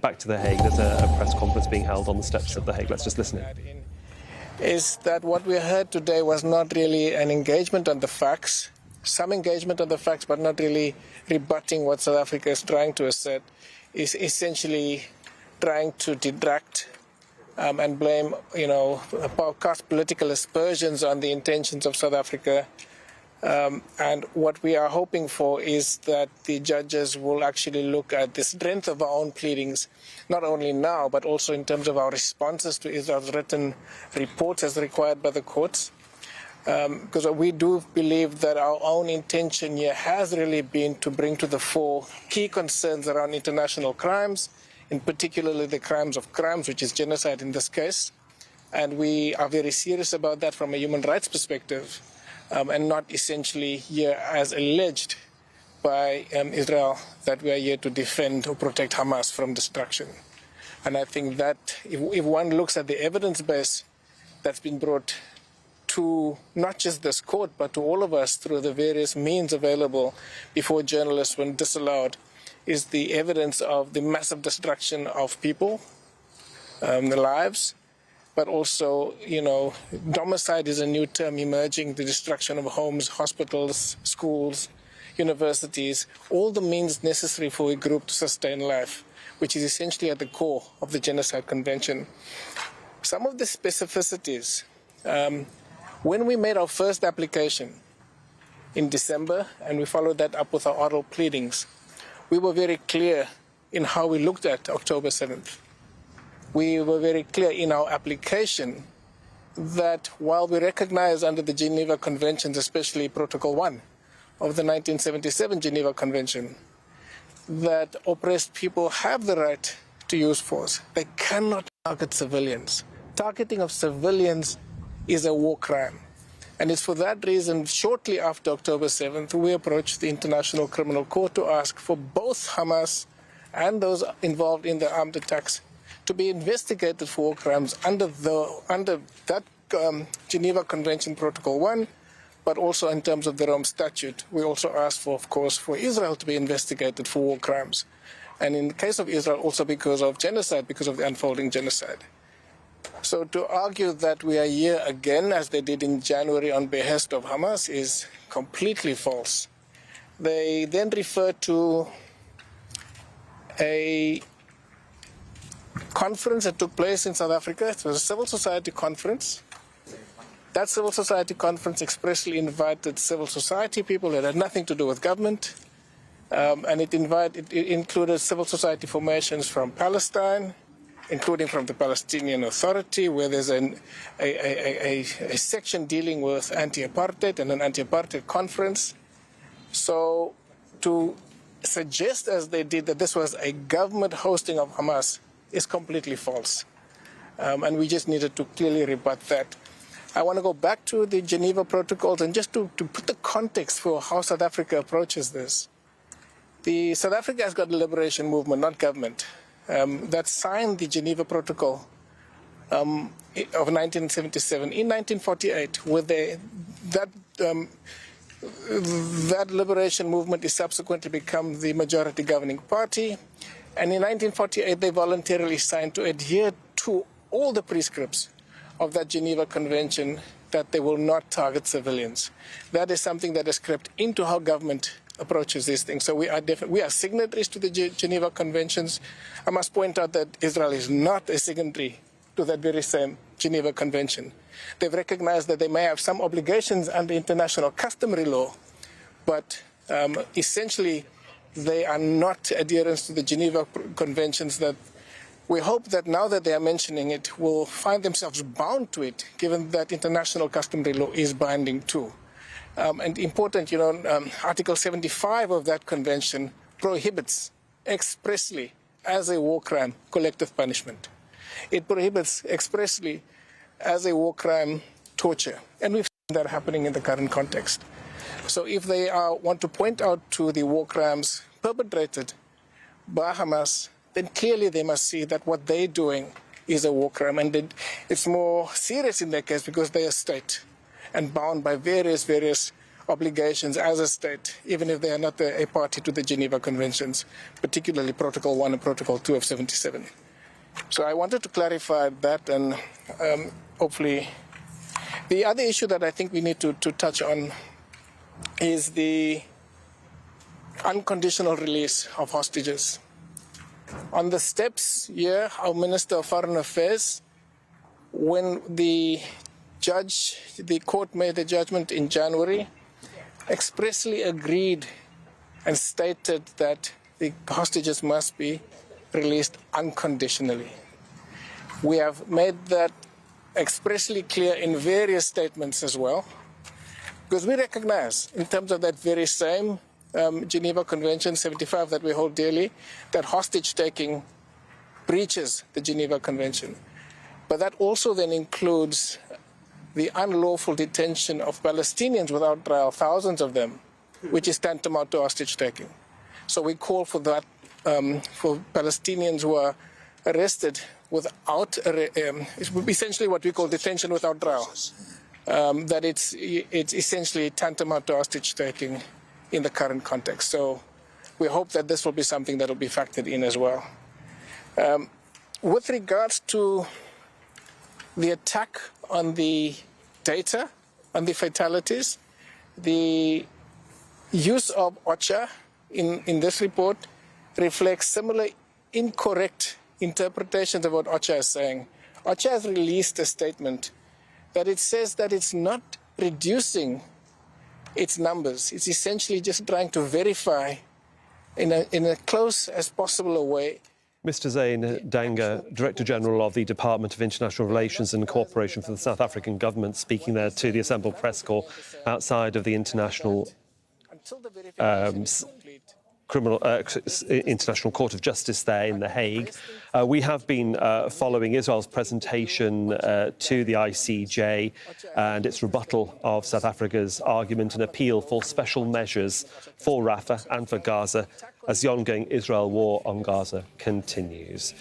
Back to The Hague, there's a press conference being held on the steps of The Hague. Let's just listen in. Is that what we heard today was not really an engagement on the facts, some engagement on the facts, but not really rebutting what South Africa is trying to assert, is essentially trying to detract and blame, cast political aspersions on the intentions of South Africa. And what we are hoping for is that the judges will actually look at the strength of our own pleadings, not only now, but also in terms of our responses to Israel's written reports as required by the courts. Because we do believe that our own intention here has really been to bring to the fore key concerns around international crimes, in particularly the crimes of crimes, which is genocide in this case. And we are very serious about that from a human rights perspective. And not essentially here as alleged by Israel that we are here to defend or protect Hamas from destruction. And I think that if one looks at the evidence base that's been brought to not just this court, but to all of us through the various means available before journalists when disallowed, is the evidence of the massive destruction of people, their lives, but also, domicide is a new term emerging, the destruction of homes, hospitals, schools, universities, all the means necessary for a group to sustain life, which is essentially at the core of the Genocide Convention. Some of the specificities, when we made our first application in December, and we followed that up with our oral pleadings, we were very clear in how we looked at October 7th. We were very clear in our application that while we recognize under the Geneva Conventions, especially Protocol 1 of the 1977 Geneva Convention, that oppressed people have the right to use force. They cannot target civilians. Targeting of civilians is a war crime. And it's for that reason, shortly after October 7th, we approached the International Criminal Court to ask for both Hamas and those involved in the armed attacks to be investigated for war crimes under that Geneva Convention Protocol 1, but also in terms of the Rome Statute. We also asked for, of course, for Israel to be investigated for war crimes. And in the case of Israel, also because of genocide, because of the unfolding genocide. So to argue that we are here again, as they did in January on behest of Hamas, is completely false. They then refer to a conference that took place in South Africa. It was a civil society conference. That civil society conference expressly invited civil society people that had nothing to do with government. And it included civil society formations from Palestine, including from the Palestinian Authority, where there's a section dealing with anti-apartheid and an anti-apartheid conference. So to suggest, as they did, that this was a government hosting of Hamas is completely false. And we just needed to clearly rebut that. I want to go back to the Geneva Protocols and just to put the context for how South Africa approaches this. South Africa has got a liberation movement, not government, that signed the Geneva Protocol of 1977. In 1948, that liberation movement is subsequently become the majority governing party. And in 1948, they voluntarily signed to adhere to all the prescripts of that Geneva Convention that they will not target civilians. That is something that has crept into how government approaches these things. So we are signatories to the Geneva Conventions. I must point out that Israel is not a signatory to that very same Geneva Convention. They've recognized that they may have some obligations under international customary law, but essentially they are not adherents to the Geneva Conventions that we hope that now that they are mentioning it will find themselves bound to it, given that international customary law is binding too. And important, Article 75 of that convention prohibits expressly as a war crime collective punishment. It prohibits expressly as a war crime torture. And we've seen that happening in the current context. So if they want to point out to the war crimes perpetrated by Hamas, then clearly they must see that what they're doing is a war crime. And it's more serious in their case because they are state and bound by various obligations as a state, even if they are not a party to the Geneva Conventions, particularly Protocol 1 and Protocol 2 of 77. So I wanted to clarify that, and hopefully the other issue that I think we need to touch on is the unconditional release of hostages. On the steps here, our Minister of Foreign Affairs, when the court made the judgment in January, expressly agreed and stated that the hostages must be released unconditionally. We have made that expressly clear in various statements as well, because we recognize, in terms of that very same Geneva Convention 75 that we hold dearly, that hostage-taking breaches the Geneva Convention. But that also then includes the unlawful detention of Palestinians without trial, thousands of them, which is tantamount to hostage-taking. So we call for that for Palestinians who are arrested without, it's essentially what we call detention without trial, that it's essentially tantamount to hostage-taking in the current context. So we hope that this will be something that will be factored in as well. With regards to the attack on the data, on the fatalities, the use of OCHA in this report reflects similar incorrect interpretations of what OCHA is saying. OCHA has released a statement that it says that it's not reducing its numbers. It's essentially just trying to verify in a close as possible a way. Mr. Zain Danga, Director General of the Department of International Relations and Cooperation for the South African Government, speaking there to the assembled press corps outside of the International International Court of Justice there in The Hague. We have been following Israel's presentation to the ICJ and its rebuttal of South Africa's argument and appeal for special measures for Rafah and for Gaza as the ongoing Israel war on Gaza continues.